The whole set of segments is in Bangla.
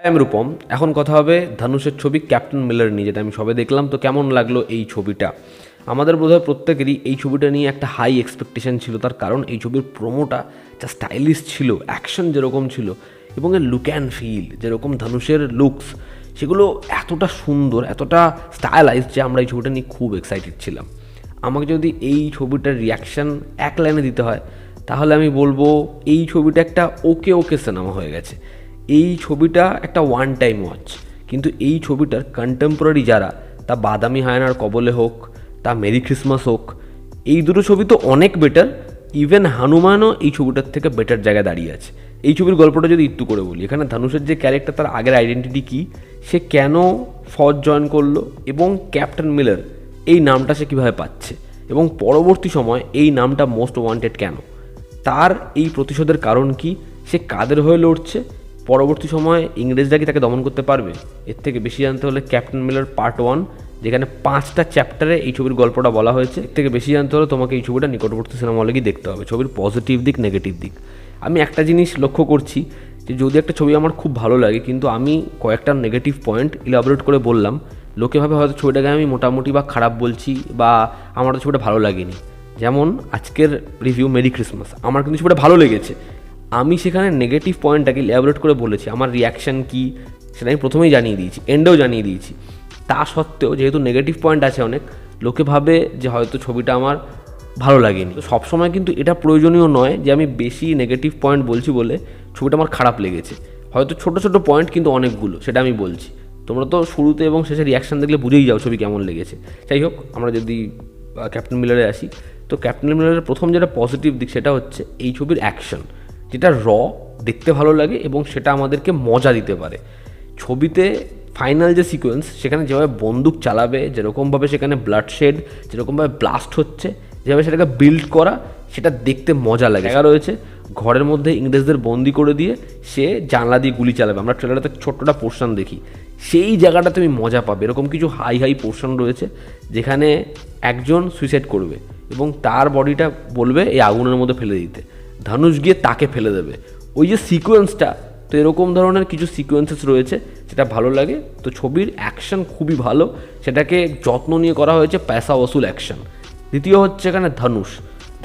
আমি রূপম। এখন কথা হবে ধানুষের ছবি ক্যাপ্টেন মিলার নিয়ে, যেটা আমি সবে দেখলাম। তো কেমন লাগলো এই ছবিটা? আমাদের বোধহয় প্রত্যেকেরই এই ছবিটা নিয়ে একটা হাই এক্সপেকটেশন ছিল, তার কারণ এই ছবির প্রোমোটা যা স্টাইলিশ ছিল, অ্যাকশন যেরকম ছিল এবং এর লুক অ্যান্ড ফিল যেরকম, ধানুষের লুকস সেগুলো এতটা সুন্দর, এতটা স্টাইলাইজ যে আমরা এই ছবিটা নিয়ে খুব এক্সাইটেড ছিলাম। আমাকে যদি এই ছবিটার রিয়াকশান এক লাইনে দিতে হয় তাহলে আমি বলবো এই ছবিটা একটা ওকে ওকে সিনেমা হয়ে গেছে। এই ছবিটা একটা ওয়ান টাইম ওয়াচ, কিন্তু এই ছবিটার কন্টেম্পোরারি যারা, তা বাদামি হায়নার কবলে হোক, তা মেরি ক্রিসমাস হোক, এই দুটো ছবি তো অনেক বেটার। ইভেন হানুমানও এই ছবিটার থেকে বেটার জায়গায় দাঁড়িয়ে আছে। এই ছবির গল্পটা যদি একটু করে বলি, এখানে ধানুষের যে ক্যারেক্টার, তার আগের আইডেন্টিটি কী, সে কেন ফৌজ জয়েন করলো এবং ক্যাপ্টেন মিলার এই নামটা সে কীভাবে পাচ্ছে, এবং পরবর্তী সময় এই নামটা মোস্ট ওয়ান্টেড কেন, তার এই প্রতিশোধের কারণ কি, সে কাদের হয়ে লড়ছে, পরবর্তী সময়ে ইংরেজরা কি তাকে দমন করতে পারবে। এর থেকে বেশি জানতে হলে ক্যাপ্টেন মিলার পার্ট 1, যেখানে 5টা চ্যাপ্টারে এই ছবির গল্পটা বলা হয়েছে। এর থেকে বেশি জানতে হলে তোমাকে এই ছবিটা নিকটবর্তী সিনেমা হলে গিয়ে দেখতে হবে। ছবির পজিটিভ দিক, নেগেটিভ দিক। আমি একটা জিনিস লক্ষ্য করছি যে যদি একটা ছবি আমার খুব ভালো লাগে, কিন্তু আমি কয়েকটা নেগেটিভ পয়েন্ট ইলাবোরেট করে বললাম, লোকে ভাবে হয়তো ছবিটাকে আমি মোটামুটি বা খারাপ বলছি, বা আমার তো ছবিটা ভালো লাগেনি। যেমন আজকের রিভিউ মেরি ক্রিসমাস, আমার কিন্তু ছবিটা ভালো লেগেছে, আমি সেখানে নেগেটিভ পয়েন্টটাকে ল্যাবরেট করে বলেছি, আমার রিয়াকশান কী সেটা আমি প্রথমেই জানিয়ে দিয়েছি, এন্ডেও জানিয়ে দিয়েছি। তা সত্ত্বেও যেহেতু নেগেটিভ পয়েন্ট আছে অনেক, লোকে ভাবে যে হয়তো ছবিটা আমার ভালো লাগেনি। তো সবসময় কিন্তু এটা প্রয়োজনীয় নয় যে আমি বেশি নেগেটিভ পয়েন্ট বলছি বলে ছবিটা আমার খারাপ লেগেছে। হয়তো ছোটো ছোটো পয়েন্ট কিন্তু অনেকগুলো, সেটা আমি বলছি। তোমরা তো শুরুতে এবং শেষে রিয়াকশান দেখলে বুঝেই যাও ছবি কেমন লেগেছে। যাই হোক, আমরা যদি ক্যাপ্টেন মিলারে আসি, তো ক্যাপ্টেন মিলারের প্রথম যেটা পজিটিভ দিক সেটা হচ্ছে এই ছবির অ্যাকশন, যেটা দেখতে ভালো লাগে এবং সেটা আমাদেরকে মজা দিতে পারে। ছবিতে ফাইনাল যে সিকোয়েন্স, সেখানে যেভাবে বন্দুক চালাবে, যেরকমভাবে সেখানে ব্লাডশেড, যেরকমভাবে ব্লাস্ট হচ্ছে, যেভাবে সেটাকে বিল্ড করা, সেটা দেখতে মজা লাগে। জায়গা রয়েছে ঘরের মধ্যে ইংরেজদের বন্দি করে দিয়ে সে জানলা দিয়ে গুলি চালাবে, আমরা ট্রেলারে ছোট্টটা পোর্শন দেখি, সেই জায়গাটা তুমি মজা পাবে। এরকম কিছু হাই হাই পোর্শন রয়েছে যেখানে একজন সুইসাইড করবে এবং তার বডিটা বলবে এই আগুনের মধ্যে ফেলে দিতে, ধানুষ গিয়ে তাকে ফেলে দেবে। ওই যে সিকোয়েন্সটা, তো এরকম ধরনের কিছু সিকোয়েন্সেস রয়েছে যেটা ভালো লাগে। তো ছবির অ্যাকশন খুবই ভালো, সেটাকে যত্ন নিয়ে করা হয়েছে, পয়সা ওসুল অ্যাকশন। দ্বিতীয় হচ্ছে এখানে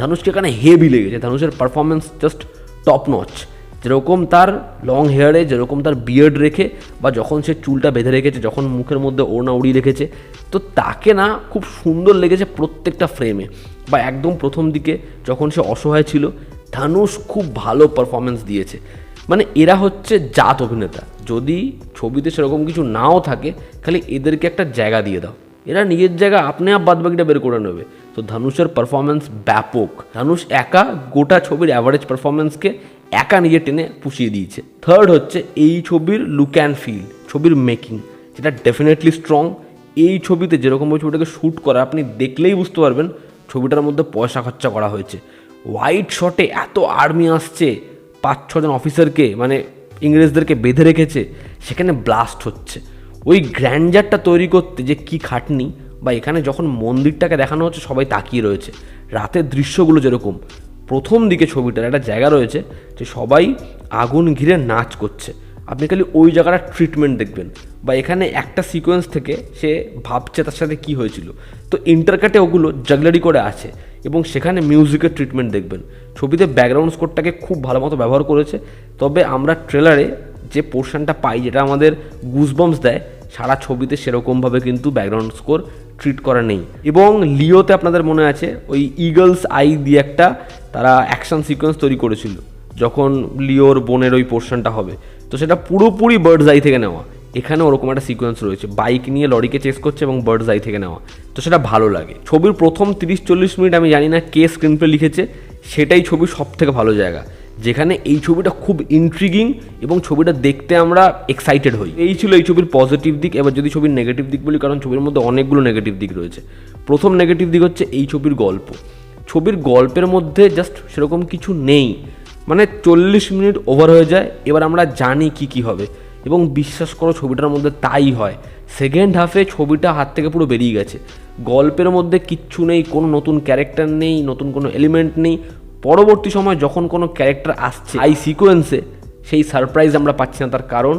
ধানুষকে এখানে হেভি লেগেছে, ধানুষের পারফরমেন্স জাস্ট টপ নচ। যেরকম তার লং হেয়ারে, যেরকম তার বিয়ার্ড রেখে, বা যখন সে চুলটা বেঁধে রেখেছে, যখন মুখের মধ্যে ওড়না উড়িয়ে রেখেছে, তো তাকে না খুব সুন্দর লেগেছে প্রত্যেকটা ফ্রেমে। বা একদম প্রথম দিকে যখন সে অসহায় ছিল, ধানুষ খুব ভালো পারফরমেন্স দিয়েছে। মানে এরা হচ্ছে জাত অভিনেতা। যদি ছবিতে সেরকম কিছু নাও থাকে, খালি এদেরকে একটা জায়গা দিয়ে দাও, এরা নিজের জায়গা আপনি বাদবাকিটা বের করে নেবে। তো ধানুষের পারফরমেন্স ব্যাপক। ধানুষ একা গোটা ছবির অ্যাভারেজ পারফরমেন্সকে একা নিজে টেনে পুষিয়ে দিয়েছে। থার্ড হচ্ছে এই ছবির লুক অ্যান্ড ফিল, ছবির মেকিং, যেটা ডেফিনেটলি স্ট্রং। এই ছবিতে যেরকমভাবে ছবিটাকে শ্যুট করা, আপনি দেখলেই বুঝতে পারবেন ছবিটার মধ্যে পয়সা খরচা করা হয়েছে। ওয়াইড শটে এত আর্মি আসছে, 5-6 জন অফিসারকে, মানে ইংরেজদেরকে বেঁধে রেখেছে, সেখানে ব্লাস্ট হচ্ছে। ওই গ্র্যান্ডারটা তৈরি করতে যে কী খাটনি, বা এখানে যখন মন্দিরটাকে দেখানো হচ্ছে সবাই তাকিয়ে রয়েছে, রাতের দৃশ্যগুলো যেরকম, প্রথম দিকে ছবিটার একটা জায়গা রয়েছে যে সবাই আগুন ঘিরে নাচ করছে, আপনি খালি ওই জায়গাটা ট্রিটমেন্ট দেখবেন। বা এখানে একটা সিকোয়েন্স থেকে সে ভাবছে তার সাথে কী হয়েছিল, তো ইন্টারকাটে ওগুলো জাগলারি করে আছে, এবং সেখানে মিউজিকের ট্রিটমেন্ট দেখবেন। ছবিতে ব্যাকগ্রাউন্ড স্কোরটাকে খুব ভালো মতো ব্যবহার করেছে। তবে আমরা ট্রেলারে যে পোর্শনটা পাই, যেটা আমাদের গুজবাম্পস দেয়, সারা ছবিতে সেরকমভাবে কিন্তু ব্যাকগ্রাউন্ড স্কোর ট্রিট করা নেই। এবং লিওতে আপনাদের মনে আছে ওই ইগলস আই দিয়ে একটা তারা অ্যাকশন সিকোয়েন্স তৈরি করেছিল, যখন লিওর বোনের ওই পোর্শনটা হবে, তো সেটা পুরোপুরি বার্ডস আই থেকে নেওয়া। এখানে ওরকম একটা সিকোয়েন্স রয়েছে, বাইক নিয়ে লরিকে চেস করছে এবং বার্ডস আই থেকে নেওয়া, তো সেটা ভালো লাগে। ছবির প্রথম 30-40 মিনিট আমি জানি না কে স্ক্রিন প্লে লিখেছে, সেটাই ছবির সব থেকে ভালো জায়গা, যেখানে এই ছবিটা খুব ইন্ট্রিগিং এবং ছবিটা দেখতে আমরা এক্সাইটেড হই। এই ছিল এই ছবির পজিটিভ দিক। এবার যদি ছবির নেগেটিভ দিক বলি, কারণ ছবির মধ্যে অনেকগুলো নেগেটিভ দিক রয়েছে। প্রথম নেগেটিভ দিক হচ্ছে এই ছবির গল্প। ছবির গল্পের মধ্যে জাস্ট সেরকম কিছু নেই, মানে 40 মিনিট ওভার হয়ে যায়, এবার আমরা জানি কি হবে, এবং বিশ্বাস করো ছবিটার মধ্যে তাই হয়। সেকেন্ড হাফে ছবিটা হাত থেকে পুরো বেরিয়ে গেছে, গল্পের মধ্যে কিচ্ছু নেই, কোনো নতুন ক্যারেক্টার নেই, নতুন কোনো এলিমেন্ট নেই। পরবর্তী সময় যখন কোনো ক্যারেক্টার আসছে এই সিকোয়েন্সে, সেই সারপ্রাইজ আমরা পাচ্ছি না। তার কারণ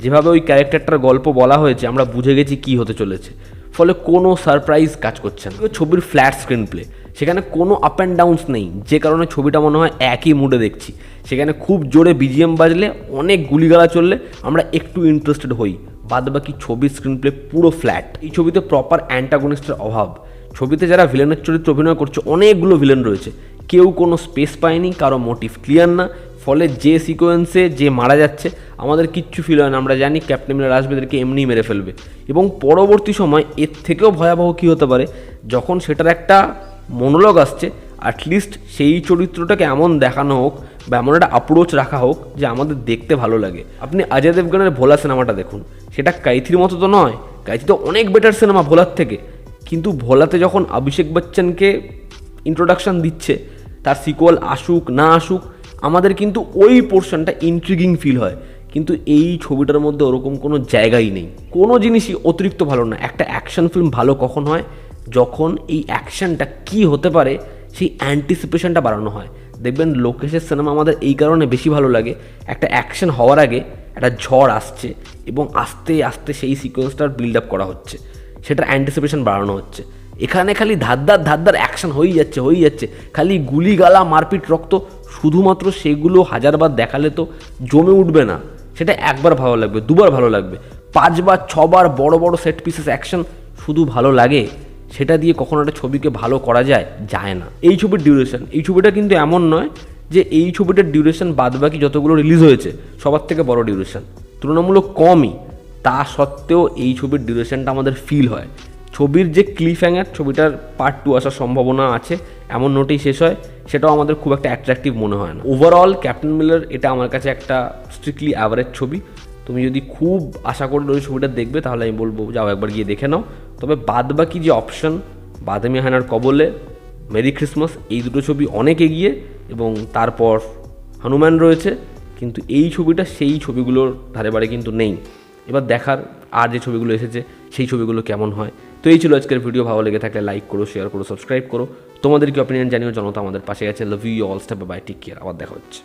যেভাবে ওই ক্যারেক্টারটার গল্প বলা হয়েছে আমরা বুঝে গেছি কী হতে চলেছে, ফলে কোনো সারপ্রাইজ কাজ করছে না। ছবির ফ্ল্যাট স্ক্রিন প্লে, সেখানে কোনো আপ অ্যান্ড ডাউনস নেই, যে কারণে ছবিটা মনে হয় একই মুডে দেখছি। সেখানে খুব জোরে বিজিএম বাজলে, অনেক গুলিগালা চললে আমরা একটু ইন্টারেস্টেড হই, বাদ বাকি ছবির স্ক্রিন প্লে পুরো ফ্ল্যাট। এই ছবিতে প্রপার অ্যান্টাগনিস্টের অভাব। ছবিতে যারা ভিলেনের চরিত্রে অভিনয় করছে, অনেকগুলো ভিলেন রয়েছে, কেউ কোনো স্পেস পায়নি, কারো মোটিভ ক্লিয়ার না, ফলে যে সিকোয়েন্সে যে মারা যাচ্ছে আমাদের কিচ্ছু ফিল হয় না। আমরা জানি ক্যাপ্টেন মিলার আসবে, এদেরকে এমনিই মেরে ফেলবে। এবং পরবর্তী সময় এর থেকেও ভয়াবহ কী হতে পারে, যখন সেটার একটা মনোলগ আসছে, অ্যাটলিস্ট সেই চরিত্রটাকে এমন দেখানো হোক বা এমন একটা অ্যাপ্রোচ রাখা হোক যে আমাদের দেখতে ভালো লাগে। আপনি অজয় দেবগনের ভোলা সিনেমাটা দেখুন, সেটা কাইথির মতো তো নয়, কাইথি তো অনেক বেটার সিনেমা ভোলার থেকে, কিন্তু ভোলাতে যখন অভিষেক বচ্চনকে ইন্ট্রোডাকশান দিচ্ছে, তার সিকুয়াল আসুক না আসুক আমাদের কিন্তু ওই পোর্শনটা ইন্ট্রিগিং ফিল হয়। কিন্তু এই ছবিটার মধ্যে ওরকম কোনো জায়গাই নেই, কোনো জিনিসই অতিরিক্ত ভালো না। একটা অ্যাকশন ফিল্ম ভালো কখন হয়, যখন এই অ্যাকশনটা কী হতে পারে সেই অ্যান্টিসিপেশনটা বাড়ানো হয়। দেখবেন লোকেশের সিনেমা আমাদের এই কারণে বেশি ভালো লাগে, একটা অ্যাকশন হওয়ার আগে একটা ঝড় আসছে এবং আস্তে আস্তে সেই সিকোয়েন্সটার বিল্ড আপ করা হচ্ছে, সেটার অ্যান্টিসিপেশন বাড়ানো হচ্ছে। এখানে খালি ধাদ্দার অ্যাকশন হয়েই যাচ্ছে, খালি গুলি গালা মারপিট রক্ত, শুধুমাত্র সেগুলো হাজারবার দেখালে তো জমে উঠবে না। সেটা একবার ভালো লাগবে, দুবার ভালো লাগবে, 5 বার 6 বার বড় বড় সেট পিসেস অ্যাকশন শুধু ভালো লাগে, সেটা দিয়ে কখনো একটা ছবিকে ভালো করা যায় না। এই ছবির ডিউরেশন, এই ছবিটা কিন্তু এমন নয় যে এই ছবিটার ডিউরেশন বাদবাকি যতগুলো রিলিজ হয়েছে সবার থেকে বড় ডিউরেশন, তুলনামূলক কমই। তা সত্ত্বেও এই ছবির ডিউরেশনটা আমাদের ফিল হয়। ছবির যে ক্লিফ হ্যাঙ্গার, ছবিটার পার্ট 2 আসার সম্ভাবনা আছে এমন নোটেই শেষ হয়, সেটাও আমাদের খুব একটা অ্যাট্রাকটিভ মনে হয় না। ওভারঅল ক্যাপ্টেন মিলার এটা আমার কাছে একটা স্ট্রিক্টলি অ্যাভারেজ ছবি। তুমি যদি খুব আশা করে ওই ছবিটা দেখবে তাহলে আমি বলবো যাও একবার গিয়ে দেখে নাও। তবে বাদবাকি যে অপশন, বাদামি হায়নার কবলে, মেরি ক্রিসমাস, এই দুটো ছবি অনেক এগিয়ে, এবং তারপর হনুমান রয়েছে, কিন্তু এই ছবিটা সেই ছবিগুলোর ধারে বারে কিন্তু নেই। এবার দেখার আর যে ছবিগুলো এসেছে সেই ছবিগুলো কেমন হয়। তো এই ছিল আজকের ভিডিও। ভালো লেগে থাকলে লাইক করো, শেয়ার করো, সাবস্ক্রাইব করো। তোমাদের কি অপিনিয়ন জানিও, জনতা আমাদের পাশে আছে। Love you all, step by, take care, আবার দেখা হচ্ছে।